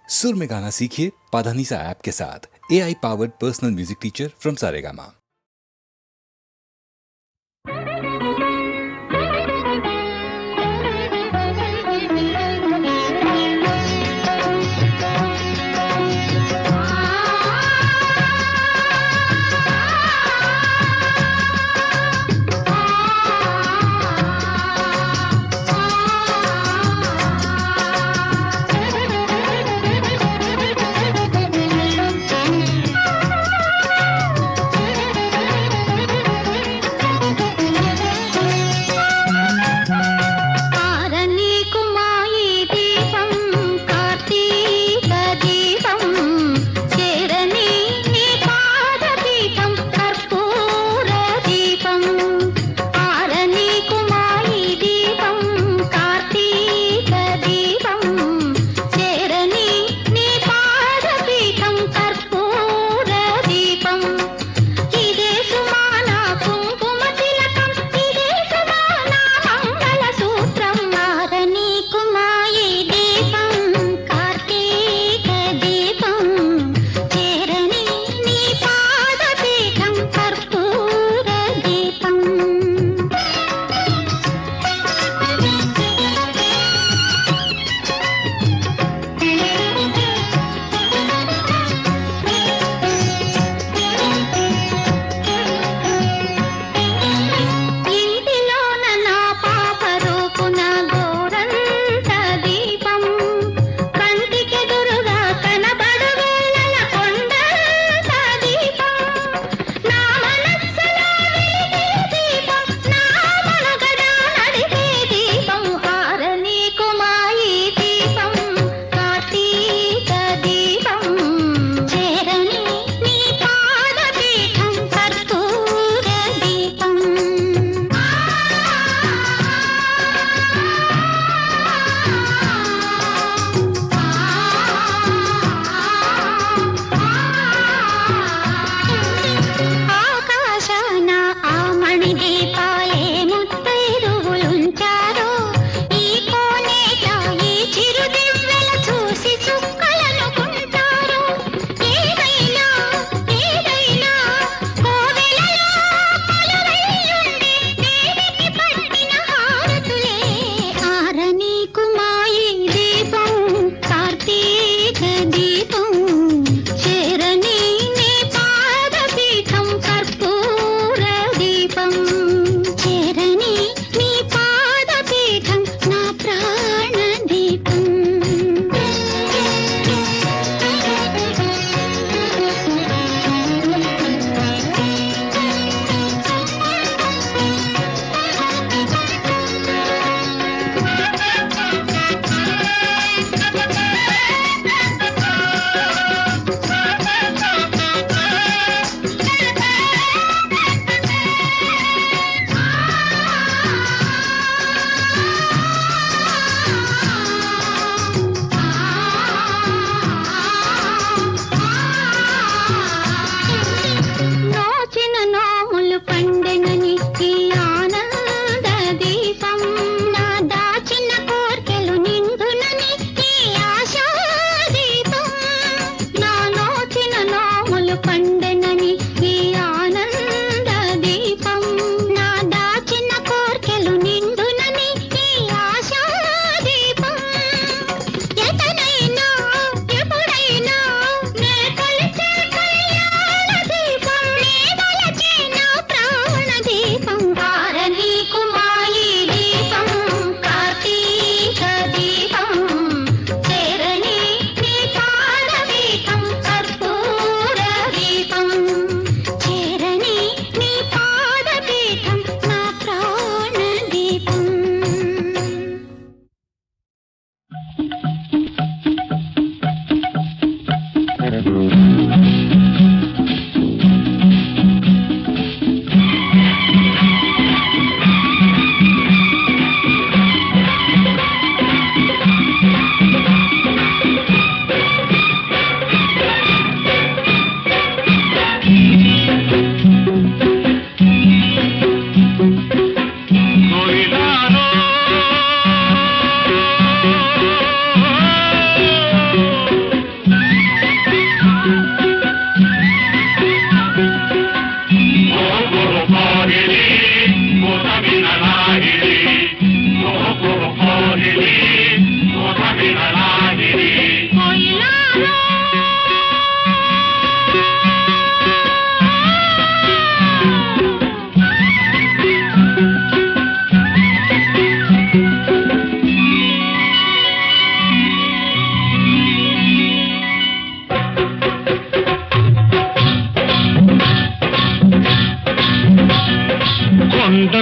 सुर में गाना सीखिए पाधानीसा ऐप के साथ। AI powered personal music teacher from Saregama.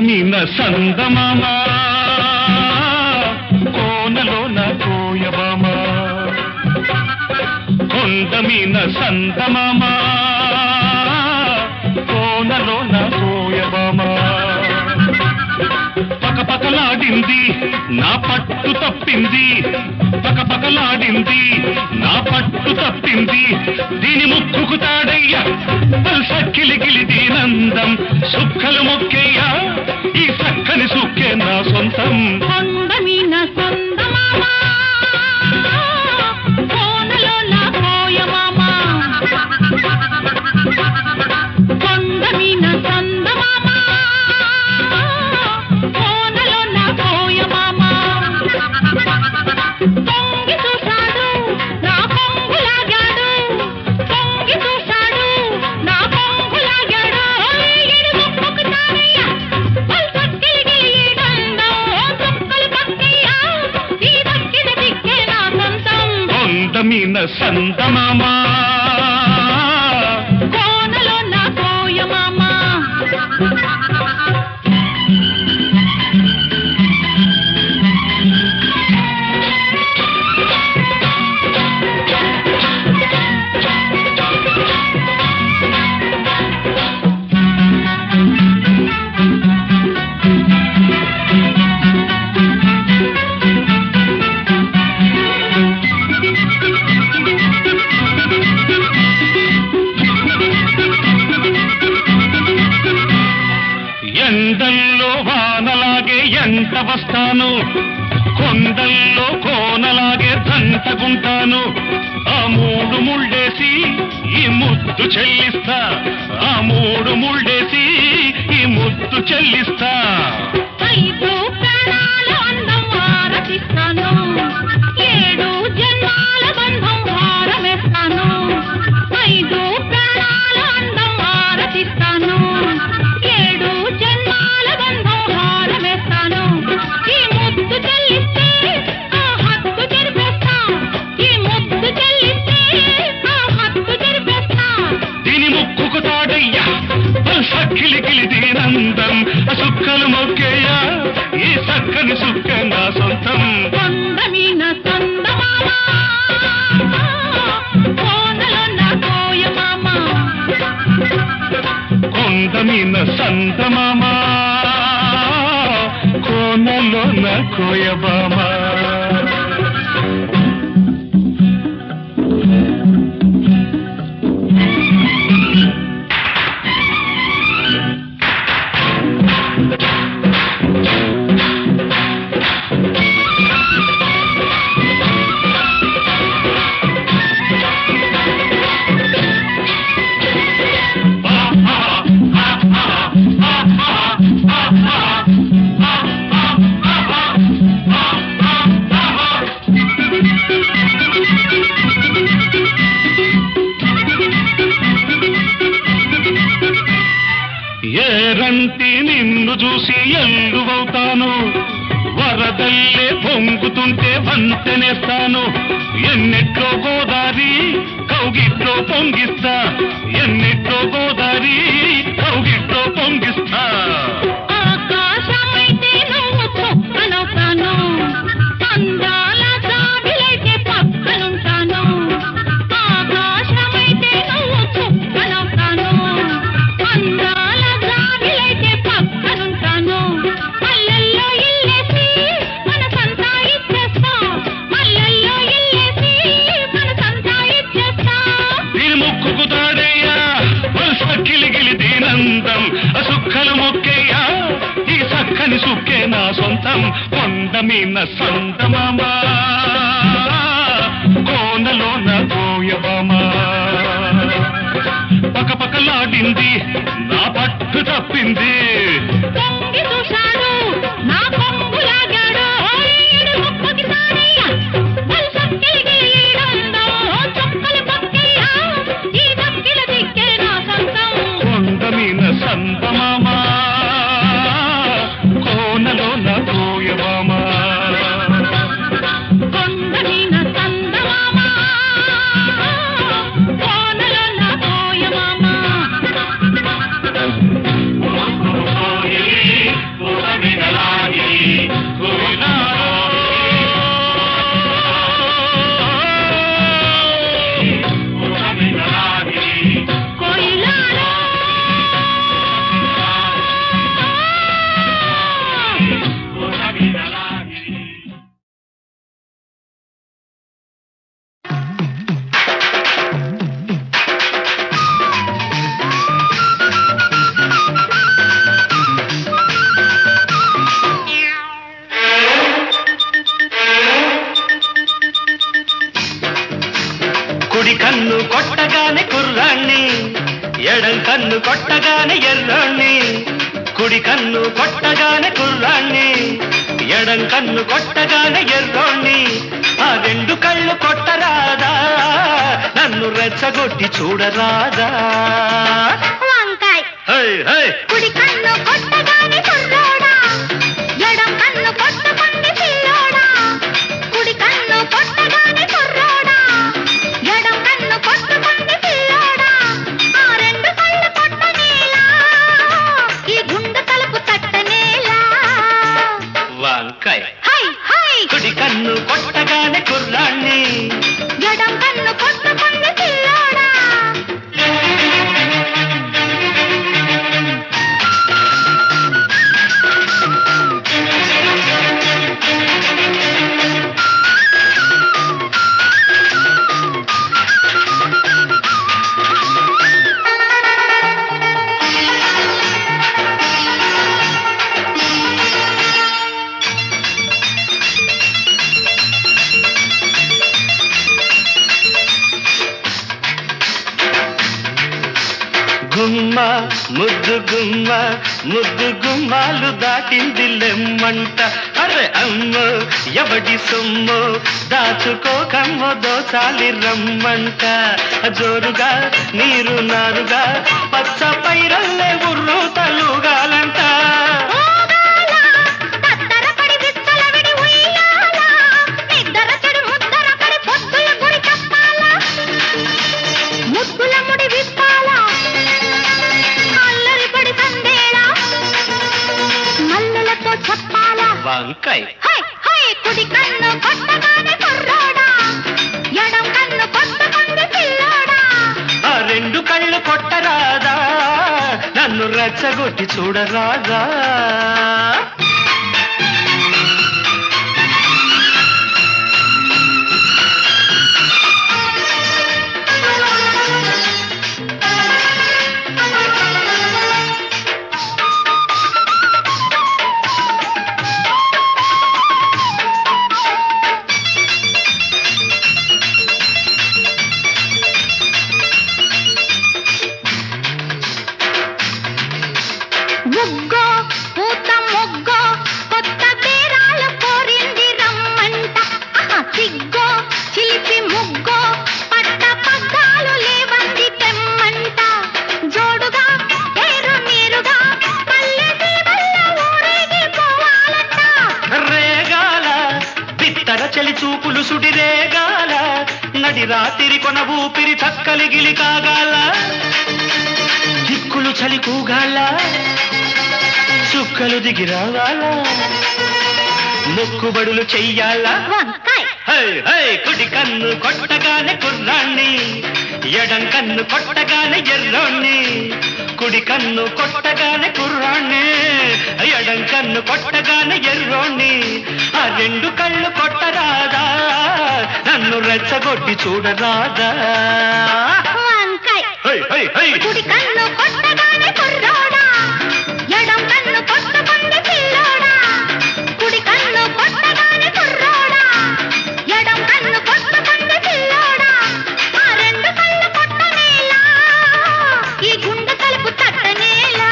మీన సందమామ కోనలోన కోయబామ కొండ మీన సందమామ కోనలోన కోయబామ పకపకలాడింది నా పట్టు తప్పింది పకపకలాడింది నా పట్టు తప్పింది దీని ముక్కుకు తాడయ్యా సక్కిలిగిలి దీనందం సుక్కలు మొక్కేయ్యా ఈ సక్కని సుక్కే నా సొంతం కొండ మీన సందమామ కోనలోన కోయమామ కొండ మీన సందమామ కోనలోన కోయమామ తొంగి చూశాడు నా కొంగులాగాడు తొంగి చూశాడు నా కొంగులాగాడు ఈడు ముక్కుకు తారయ్యా పల్సక్కిలిగిలి ఈడందం చుక్కలు పక్కయ్యా ఈ దక్కిన దిక్కే నా సొంతం కొండ మీన సందమామ కోనలోన కోయమామ ఎండల్లో వానలాగే ఎంట వస్తాను కొండల్లో కోనలాగే దంటగుంటాను ఆ మూడు ముళ్ళేసి ఈ ముద్దు చెల్లిస్తా ఆ మూడు ముళ్ళేసి ఈ ముద్దు చెల్లిస్తా ఐదు ప్రాణాల అందం ఆరతిస్తాను ఏడు జన్మాల బంధం హారమేస్తాను ఐదు ప్రాణాల అందం ఆరతిస్తాను ఏడు జన్మాల బంధం హారమేస్తాను ఈ ముద్దు చెల్లిస్తే ఆ హక్కు జరిపేస్తా ఈ ముద్దు చెల్లిస్తే ఆ హక్కు జరిపేస్తా దీని ముక్కుకు తాడయ్యా సక్కిలిగిలి దీనందం సుక్కలు మొక్కేయ్యా ఈ సక్కని సుక్క నా సొంతం కొండ మీన సందమామ కోనలోన కోయమామ కొండ మీన సందమామ కోనలోన కోయబామ ఏరంటి నిన్ను చూసి ఎల్లువవుతాను వరదల్లే పొంగుతుంటే వంతెనేస్తాను ఎన్నెట్లో గోదారి కౌగిట్లో పొంగిస్తా ఎన్నెట్లో గోదారి కౌగిట్లో పొంగిస్తా ఆకాశమైతే నువ్వు చుక్కనవుతాను అందాల జాబిలైతే పక్కనుంటాను ఆకాశమైతే నువ్వు చుక్కనవుతాను అందాల జాబిలైతే పక్కనుంటాను మల్లెల్లో ఇల్లేసి మనసంతా ఇచ్చేస్తా మల్లెల్లో ఇల్లేసి మనసంతా ఇచ్చేస్తా దీని ముక్కుకు తాడయ్యా సక్కిలిగిలి దీనందం సుక్కలు మొక్కేయ్యా ఈ సక్కని సుక్కే నా సొంతం కొండ మీన సందమామ కోనలోన కోయబామ పకపకలాడింది నా పట్టు తప్పింది తొంగి చూశాడు నా కొంగులాగాడు ఈడు ముక్కుకి తారయ్యా పల్సక్కిలిగిలి ఈడందం చుక్కలు పక్కయ్యా ఈ దక్కిల దిక్కే నా సొంతం కొండ మీన సందమామ కోనలోన కోయబామ కొండ మీన సందమామ కోనలోన కోయమామ కుడి కన్ను కొట్టగానే కుర్రాణ్ణి, ఎడం కన్ను కొట్టగానే ఎర్రాణ్ణి. కుడి కన్ను కొట్టగానే కుర్రాణ్ణి, ఎడం కన్ను కొట్టగానే ఎర్రోణ్ణి. ఆ రెండు కళ్ళు కొట్టరాదా, నన్ను రెచ్చగొట్టి చూడరాదా. వంకాయ్ హై హై కుడి కన్ను కొట్టగానే కుర్రోడా, ఎడం కన్ను కొట్టుకుంది పిల్లోడా. కుడి కన్ను కొట్టగానే కుర్రోడా, ఎడం కన్ను కొట్టుకుంది పిల్లోడా. ఆ రెండు కళ్ళు కొట్టనేలా, ఈ గుండె తలుపు తట్టనేలా. వంకాయ హై హై కుడి కన్ను కొట్టగానే కుర్రాణ్ణి. ఎడం కన్ను కొట్టుకుంది పిల్లోడా. గుమ్మ ముద్దు గుమ్మ, ముద్దు గుమ్మాలు దాటింది లెమ్మంట. అరే అమ్మ ఎవడి సొమ్ము, దాచుకోకమ్మ దోచాలి రమ్మంట. జోరుగా నీరు నారుగా పచ్చ పైరల్లే ఉర్రు తలుగాలంట. ఊగాల, తత్తరపడి విచ్చలవిడి ఉయ్యాల, నిద్దరచెడు ముద్దరపడి పొద్దుల గురి చెప్పాల. ముద్దుల ముడి విప్పాల, అల్లరిపడి సందేళ, మల్లెలతో చెప్పాల. వంకాయ హై హై కుడి కన్ను కొట్టగానే కుర్రోడా, ఎడం కన్ను కొట్టుకుంది పిల్లోడా. ఆ రెండు కళ్ళు కొట్టరాదా, నన్ను రెచ్చగొట్టి చూడరాదా. ముగ్గో పూత మొగ్గో కొత్త బేరాలు కోరింది రమ్మంట. ఆహా, సిగ్గో చిలిపి ముగ్గో పట్ట పగ్గాలు లేవంది తెమ్మంట. జోడుగా ఏరు నీరుగా పల్లె సీమల్లో ఊరేగి పోవాలంట. రేగాల బిత్తర చలి చూపులు సుడి రేగాల, నడి రాత్రి కొన ఊపిరి చక్కలి గిలి కాగాల. దిక్కులు చలి కూగాల, చుక్కలు దిగి రావాలా. మొక్కుబడులు చెయ్యాలా. వంకాయ్ హై హై కుడి కన్ను కొట్టగానే కుర్రాణ్ణి, ఎడం కన్ను కొట్టగానే ఎర్రోణ్ణి. కుడి కన్ను కొట్టగానే కుర్రాణ్ణి, ఎడం కన్ను కొట్టగానే ఎర్రోణ్ణి. ఆ రెండు కళ్ళు కొట్టరాదా, నన్ను రెచ్చగొట్టి చూడరాదా. వంకాయ్ హై హై హై కుడి కన్ను కొట్టగానే కుర్రోడా, ఎడం కన్ను కొట్టుకుంది పిల్లోడా. కుడి కన్ను కొట్టగానే కుర్రోడా, ఎడం కన్ను కొట్టుకుంది పిల్లోడా. ఆ రెండు కళ్ళు కొట్టనేలా, ఈ గుండె తలుపు తట్టనేలా.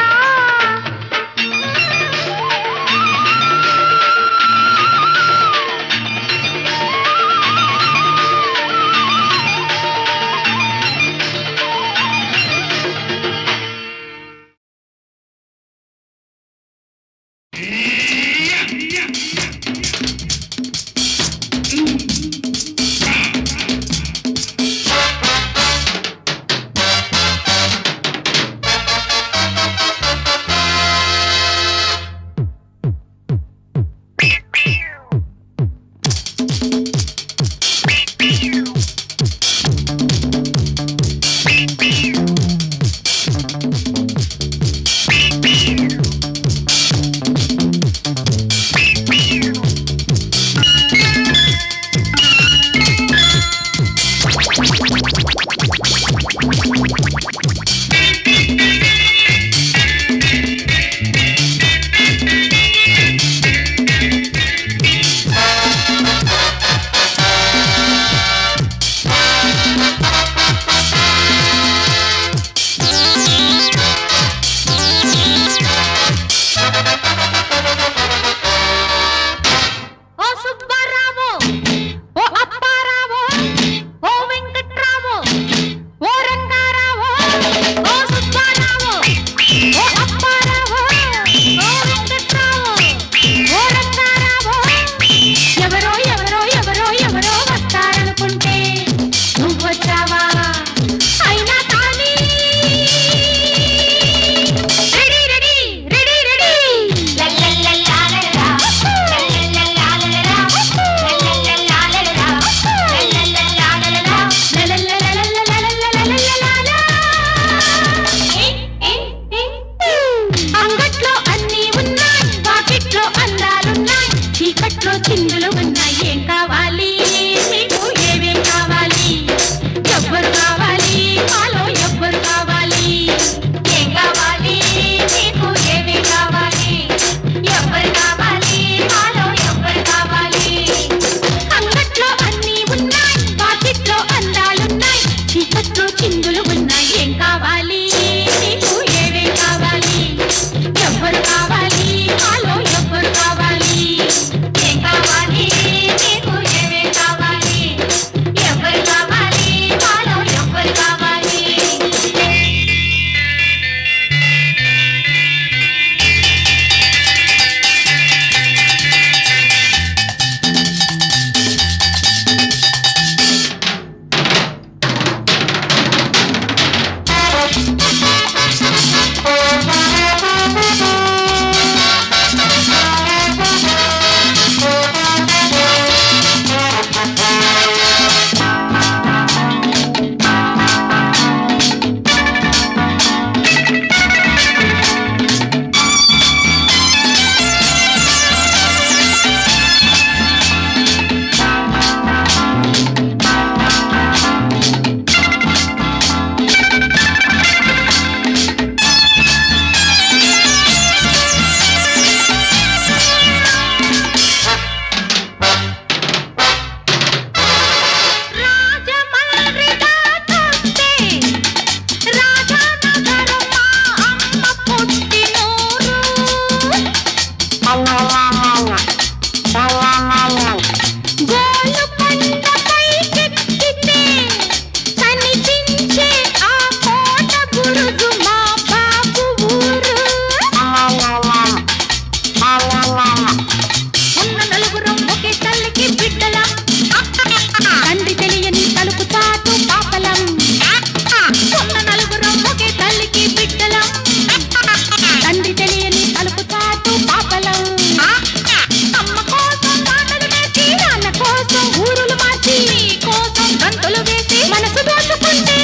మనసు దోచుకుంటే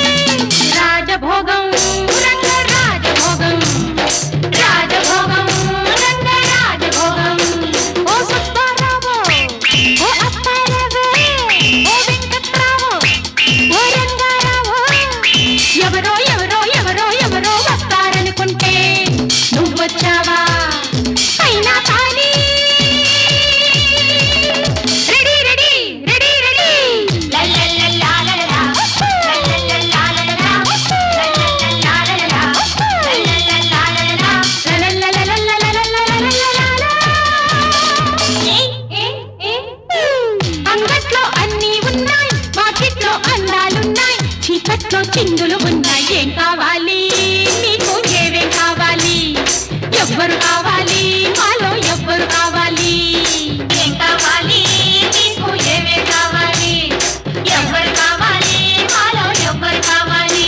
రాజభోగం రంగ రాజభోగం రాజభోగం రంగ రాజభోగం ఓ సుబ్బారావు ఓ అప్పారావు ఓ వెంకట్రావు ఓ రంగారావు ఎవరో ఎవరో ఎవరో ఎవరో వస్తారనుకుంటే నువ్వొచ్చావా అయినా కానీ రెడీ రెడీ రెడీ రెడీ లల్లల్లల్లాలలా లల్లల్లల్లాలలా లల్లల్లల్లాలలా లల్లల్లల్లాలలా లల్లల్లల్లాలలా అంగట్లో అన్నీ ఉన్నాయి మార్కెట్లో అందాలున్నాయి చీకట్లో చిందులు ఉన్నాయి ఏం కావాలి నీకు ఏవేం కావాలి ఎవ్వరు కావాలి మాలో ఎవ్వరు కావాలి ఏం కావాలి నీకు ఏవేం కావాలి ఎవ్వరు కావాలి మాలో ఎవ్వరు కావాలి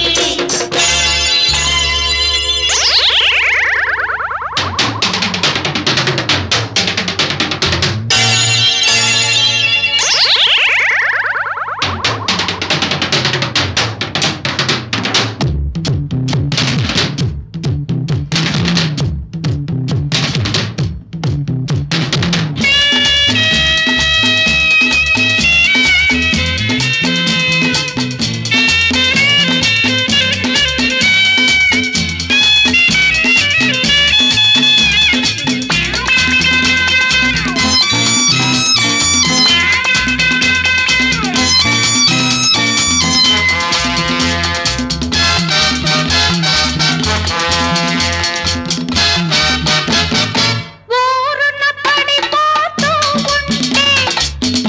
ఊరున పడిపోతూ ఉంటే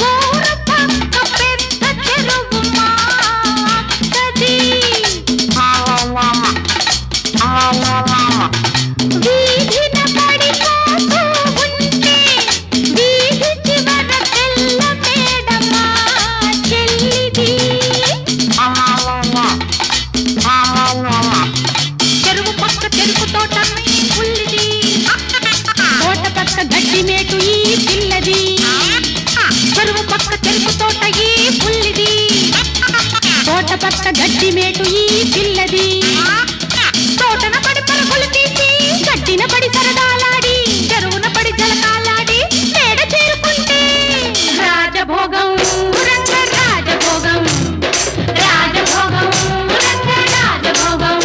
ఊరు పక్క పెద్ద చెరువు మాటది వీధిన పడిపోతూ ఉంటే వీధి చివర తెల్ల మేడ మా చెల్లిది చెరువు పక్క చెరుకు తోట ఉల్లిది తోట పక్క గడ్డి మేటు ఈ పిల్లది చెరువు పక్క చెరుకు తోట ఈ పుల్లిది తోట పక్క గడ్డి మేటు ఈ పిల్లది తోటన పడి పరుగులు తీసి గడ్డిన పడి సరదాలాడి చెరువున పడి జలకాలాడి మేడ చేరుకుంటే రాజభోగం రంగ రాజభోగం రాజభోగం రంగ రాజభోగం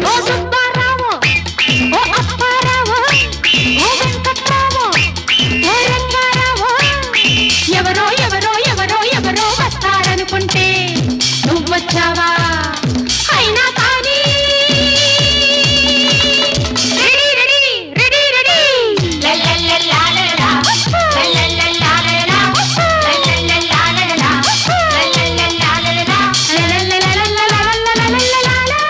ఓ సుబ్బారావు ఓ అప్పారావు ఓ వెంకట్రావు ఓ రంగారావు ఎవరో ఎవరో ఎవరో ఎవరో వస్తారనుకుంటే నువ్వొచ్చావా అయినా కానీ రెడీ రెడీ రెడీ రెడీ లల్లల్లల్లాలలా లల్లల్లల్లాలలా లల్లల్లల్లాలలా లల్లల్లల్లాలలా లల్లల్లల్లాలలా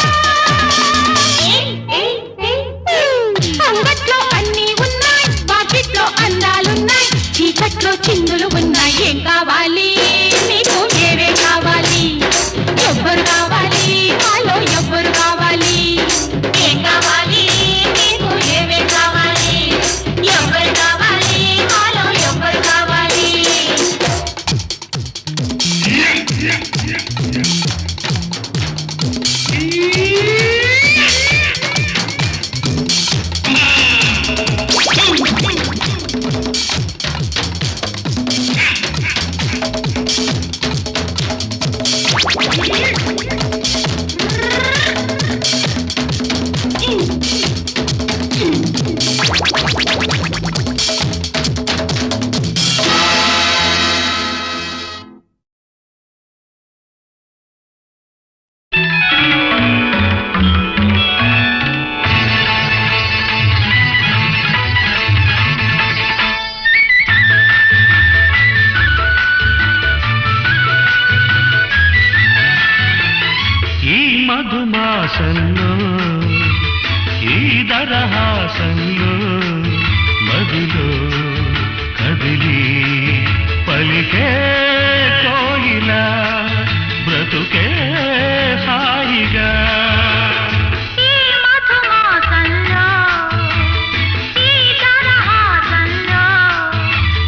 అంగట్లో అన్నీ ఉన్నాయి మార్కెట్లో అందాలున్నాయి చీకట్లో చిందులు ఉన్నాయి ఏం కావాలి నీకు ఏవే కావాలి ఎవ్వరు కావాలి మాలో ఎవ్వరు కావాలి ఏం కావాలి నీకు ఏవే కావాలి ఎవ్వరు కావాలి మాలో ఎవ్వరు కావాలి మధుమాసంలో ఈ దరహాసంలో మదిలో కదిలి పలికే కోయిలా బ్రతుకే హాయిగా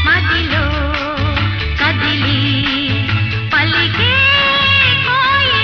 మదిలో కదిలి పలికే కోయిలా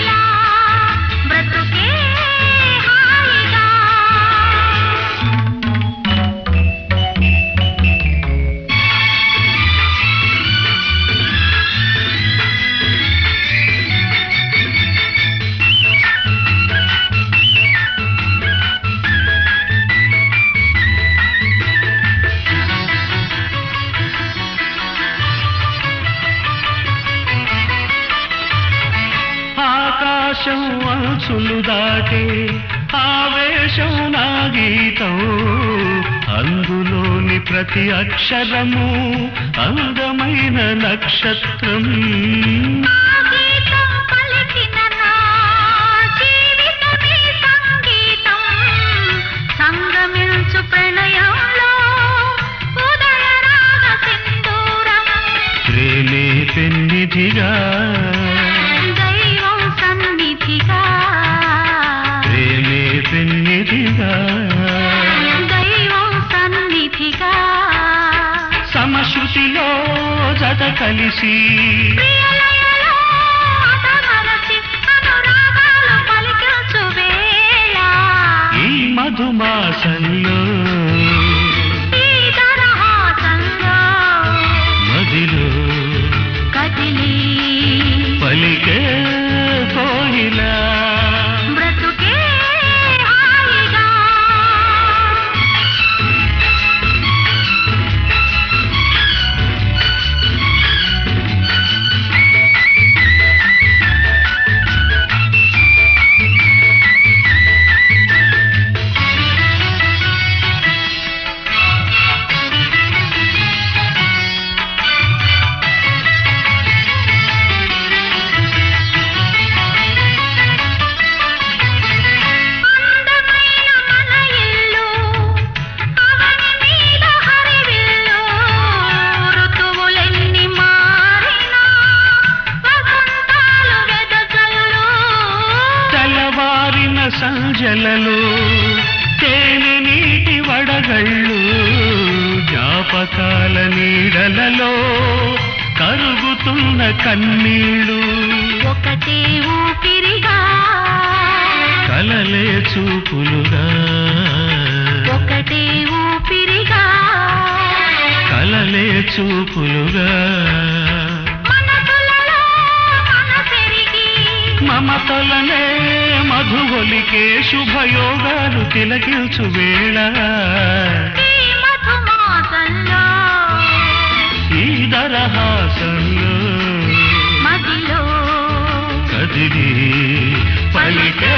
ఆకాశం అంచులు దాటే ఆవేశం నా గీతం అందులోని ప్రతి అక్షరము అందమైన నక్షత్రం నా గీతం పలికిన నా జీవితమే సంగీతం సంగమించు ప్రణయంలో ఉదయ రాగ సింధూరం ప్రేమే పెన్నిధిగా దైవం సన్నిధిగా ప్రేమే పెన్నిధిగా దైవం సన్నిధిగా సమశృతిలో జత కలిసి ప్రియలయలో అతమరచి అనురాగాలు పలికించు వేళ ఈ మధుమాసంలో ఈ దరహాసంలో మదిలో కదిలి పలికే కోయిలా బ్రతుకే హాయిగా అందమైన మన ఇల్లు అవని మీద హరివిల్లు ఋతువులెన్ని మారినా వసంతాలు వెదజల్లు తెల్లవారిన సంజలలో తేనె నీటి వడగళ్ళు జ్ఞాపకాల నీడలలో కరుగుతున్న కన్నీళ్ళు ఒకటే ఊపిరిగా కలలే చూపులుగా ఒకటే ఊపిరిగా కలలే చూపులుగా మనసులలో మనసెరిగి మమతలనే మధువలికే శుభయోగాలు తిలకించు వేళ ఈ మధుమాసంలో ఈ దరహాసంలో మదిలో కదిలి పలికే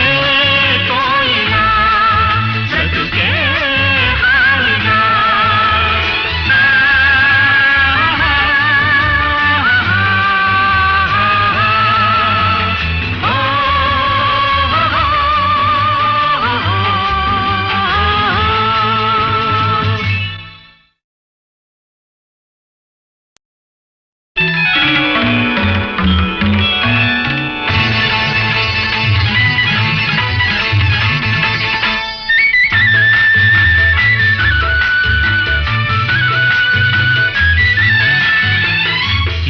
కోయిలా బ్రతుకే హాయిగా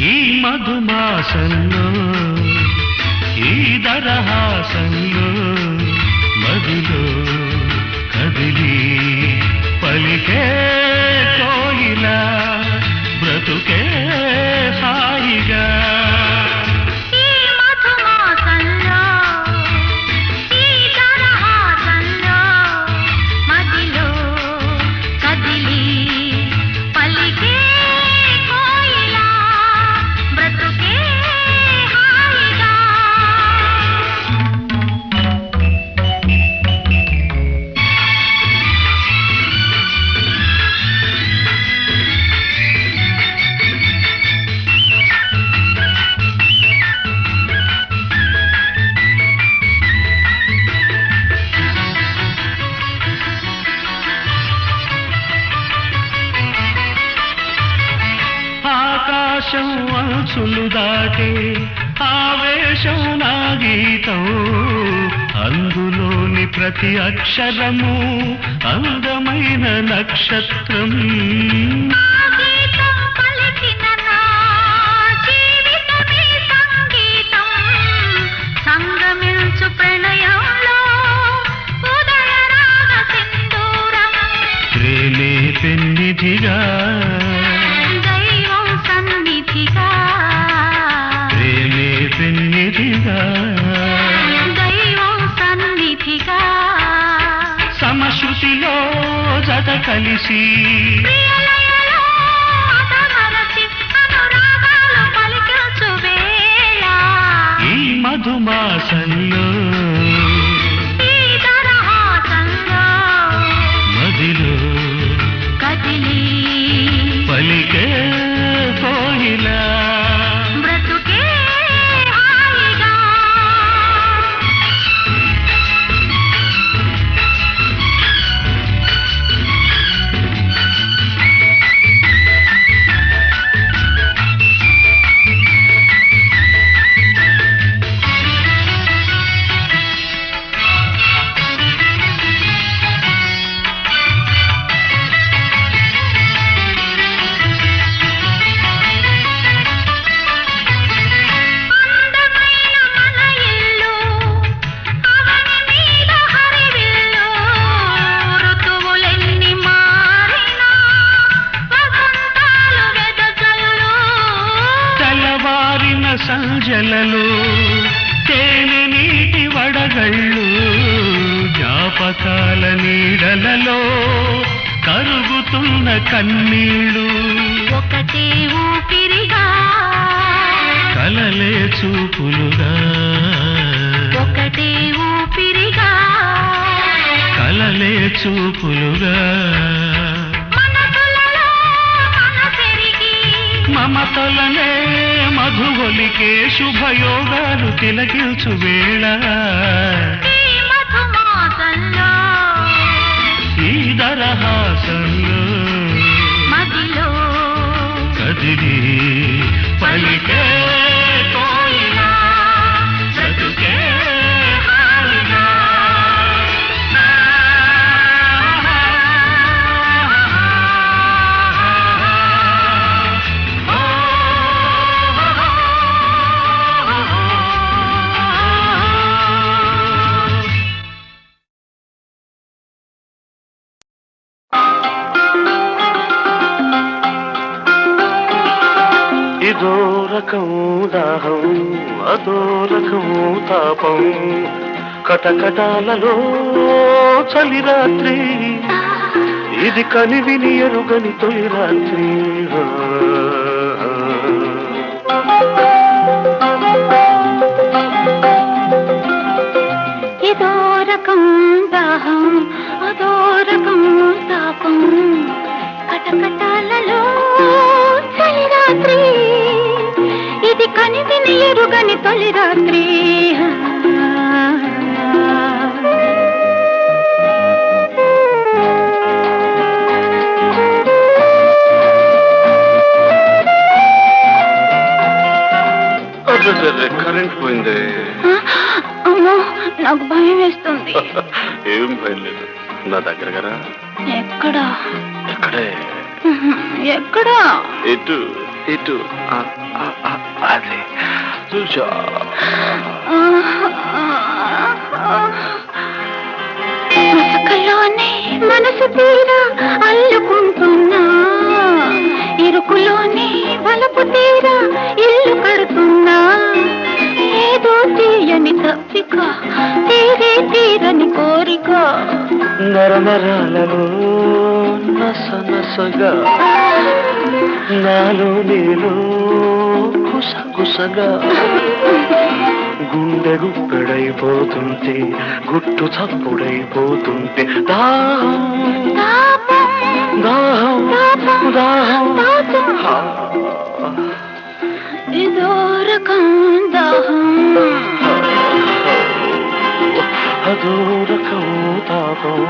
ఈ మధుమాసంలో ఈ దరహాసంలో మదిలో కదిలి పలికే కోయిలా బ్రతుకే హాయిగా ఈ మధుమాసంలో ఈ దరహాసంలో మదిలో కదిలి పలికే కోయిలా బ్రతుకే హాయిగా ఆకాశం అంచులు దాటే ఆవేశం నా గీతం అందులోని ప్రతి అక్షరము అందమైన నక్షత్రం నా గీతం పలికిన నా జీవితమే సంగీతం సంగమించు ప్రణయంలో ఉదయ రాగ సింధూరం ప్రేమే పెన్నిధిగా దైవం సన్నిధిగా ప్రేమే పెన్నిధిగా దైవం సన్నిధిగా సమశృతిలో జత కలిసి ప్రియలయలో అతమరచి అనురాగాలు పలికించు వేళ ఈ మధుమాసంలో ఈ దరహాసంలో మదిలో కదిలి పలికే కోయిలా బ్రతుకే హాయిగా సంజలలో తేనె నీటి వడగళ్ళు జ్ఞాపకాల నీడలలో కరుగుతున్న కన్నీళ్ళు ఒకటే ఊపిరిగా కలలే చూపులుగా ఒకటే ఊపిరిగా కలలే చూపులుగా మనసులలో మనసెరిగి మమతలనే మధువలికే శుభయోగాలు తిలకించు వేళ ఈ మధుమాసంలో ఈ దరహాసంలో మదిలో కదిలి పలికే కోయిలా బ్రతుకే హాయిగా. ఇదో రకం దాహం అదో రకం తాపం కటకటాలలో చలి రాత్రి ఇది కనివిని ఎరుగని తొలి రాత్రి ఇదో రకం దాహం అదో రకం తాపం కటకటాలలో చలి రాత్రి ఇది కనివిని ఎరుగని తొలి రాత్రి కరెంట్ పోయింది. అమ్మో నాకు భయం వేస్తుంది. ఏం భయం లేదు, నా దగ్గర కదా. ఎక్కడా ఎక్కడే ఎక్కడా ఇటు ఇటు అదే చూసా. ముసుకలోనే మనసు తీరా అల్లుకుంటున్నా ఇరుకులోనే వలపు తీరా ఇల్లు కడుతున్నా ఏదో తీయని తప్పిక తీరే తీరని కోరిక నరనరాలలో నస నసగా నాలో నీలో కుసగుసగా గుండె గుప్పెడైపోతుంటే గుట్టు చప్పుడైపోతుంటే దాహం దాహం దాహం ఇదో రకం దాహం అదో రకం తాపం.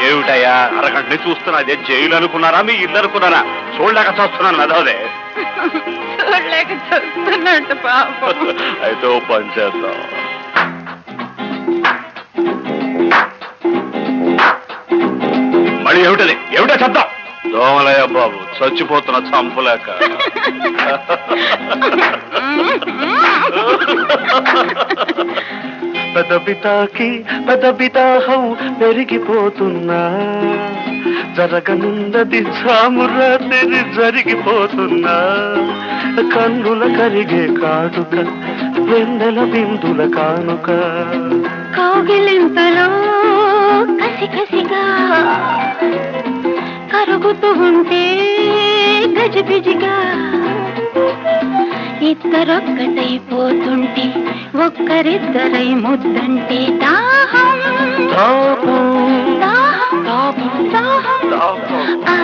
ఏమిటయ్యా అరగంటనే చూస్తున్నా, అదే జైలు అనుకున్నారా మీ ఇల్లు అనుకున్నారా? చూడలేక చూస్తున్నాను అదోదే. చూడలేక చూస్తున్నట్టు పాపం. అయితే ఓ పని చేద్దాం, మళ్ళీ ఏమిటది ఏమిటో చెప్తాం. దోమలయ్య బాబు చచ్చిపోతున్న చంపలేక. పెదబితాహం పెరిగిపోతున్నా జరగనున్నది సామురాత్రి జరిగిపోతున్నా కన్నుల కరిగే కాటుక వెన్నెల బిందుల కానుక కౌగిలింతలో కసి కసిగా కరుగుతూ ఉంటే గజిబిజిగా ఇద్దరొక్కటైపోతుంటే ఒక్కరిద్దరై ముద్దంటే దాహం దాహం దాహం ఆ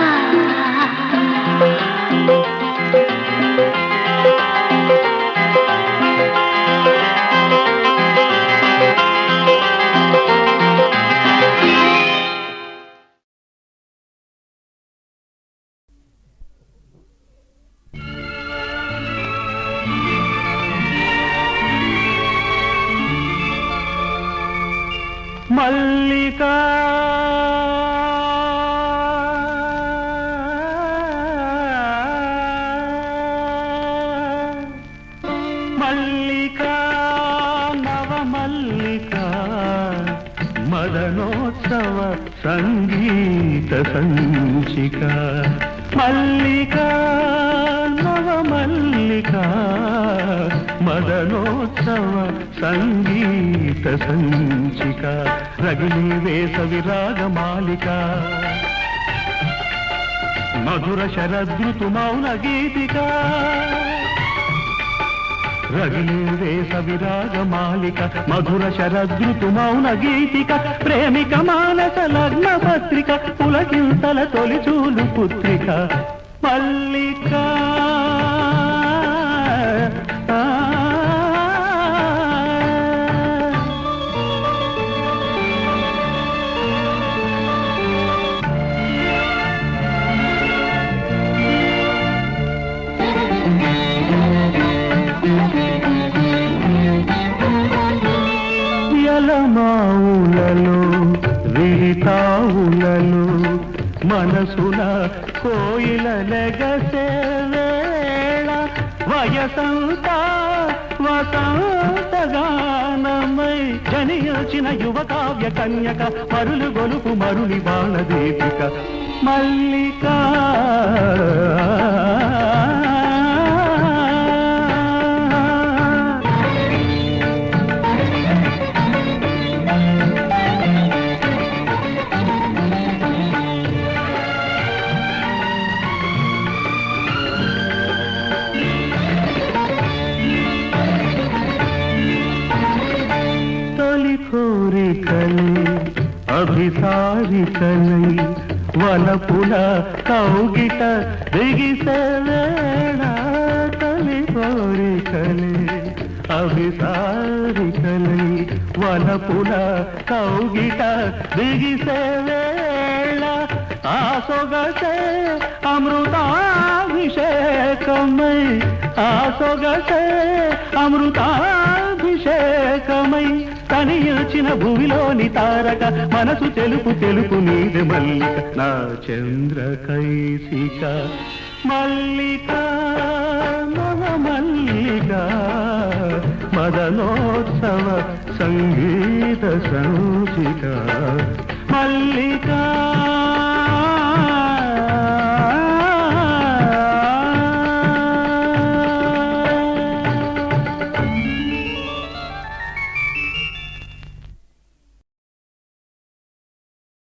మల్లికా మల్లికా నవమల్లికా మదనోత్సవ సంగీత సంచిక మల్లికా నవమల్లికా మదనోత్సవ సంగీత సంచిక రగిలి వేసవి రాగమాలిక మధుర శరదృతు మౌన గీతిక రగిలి వేసవి రాగమాలిక మధుర శరదృతు మౌన గీతిక ప్రేమిక మానస లగ్న పత్రిక పులకింతల తొలిచూలు పుత్రిక మల్లికా మావులలో విరితావులలో మనసున కోయిల లెగసే వేళ వయసంతా వసంతగానమై జనియోచిన యువ కావ్య కన్యక మరులు గొలుపు మరుని బాణదీపిక మల్లికా అభిసారికలై వలపుల కౌగిట దిగిసే వేళ తలి కోరికలే అభిసారికలై వలపుల కౌగిట దిగిసే వేళ ఆ సొగసే అమృతాభిషేకమై ఆ సొగసే అమృతాభిషేకమై తనియోచిన భూమిలోని తారక మనసు తెలుపు తెలుపు నీది మల్లిక నా చంద్రకైసిక మల్లిక నవ మల్లిక మదనోత్సవ సంగీత సంచిక మల్లిక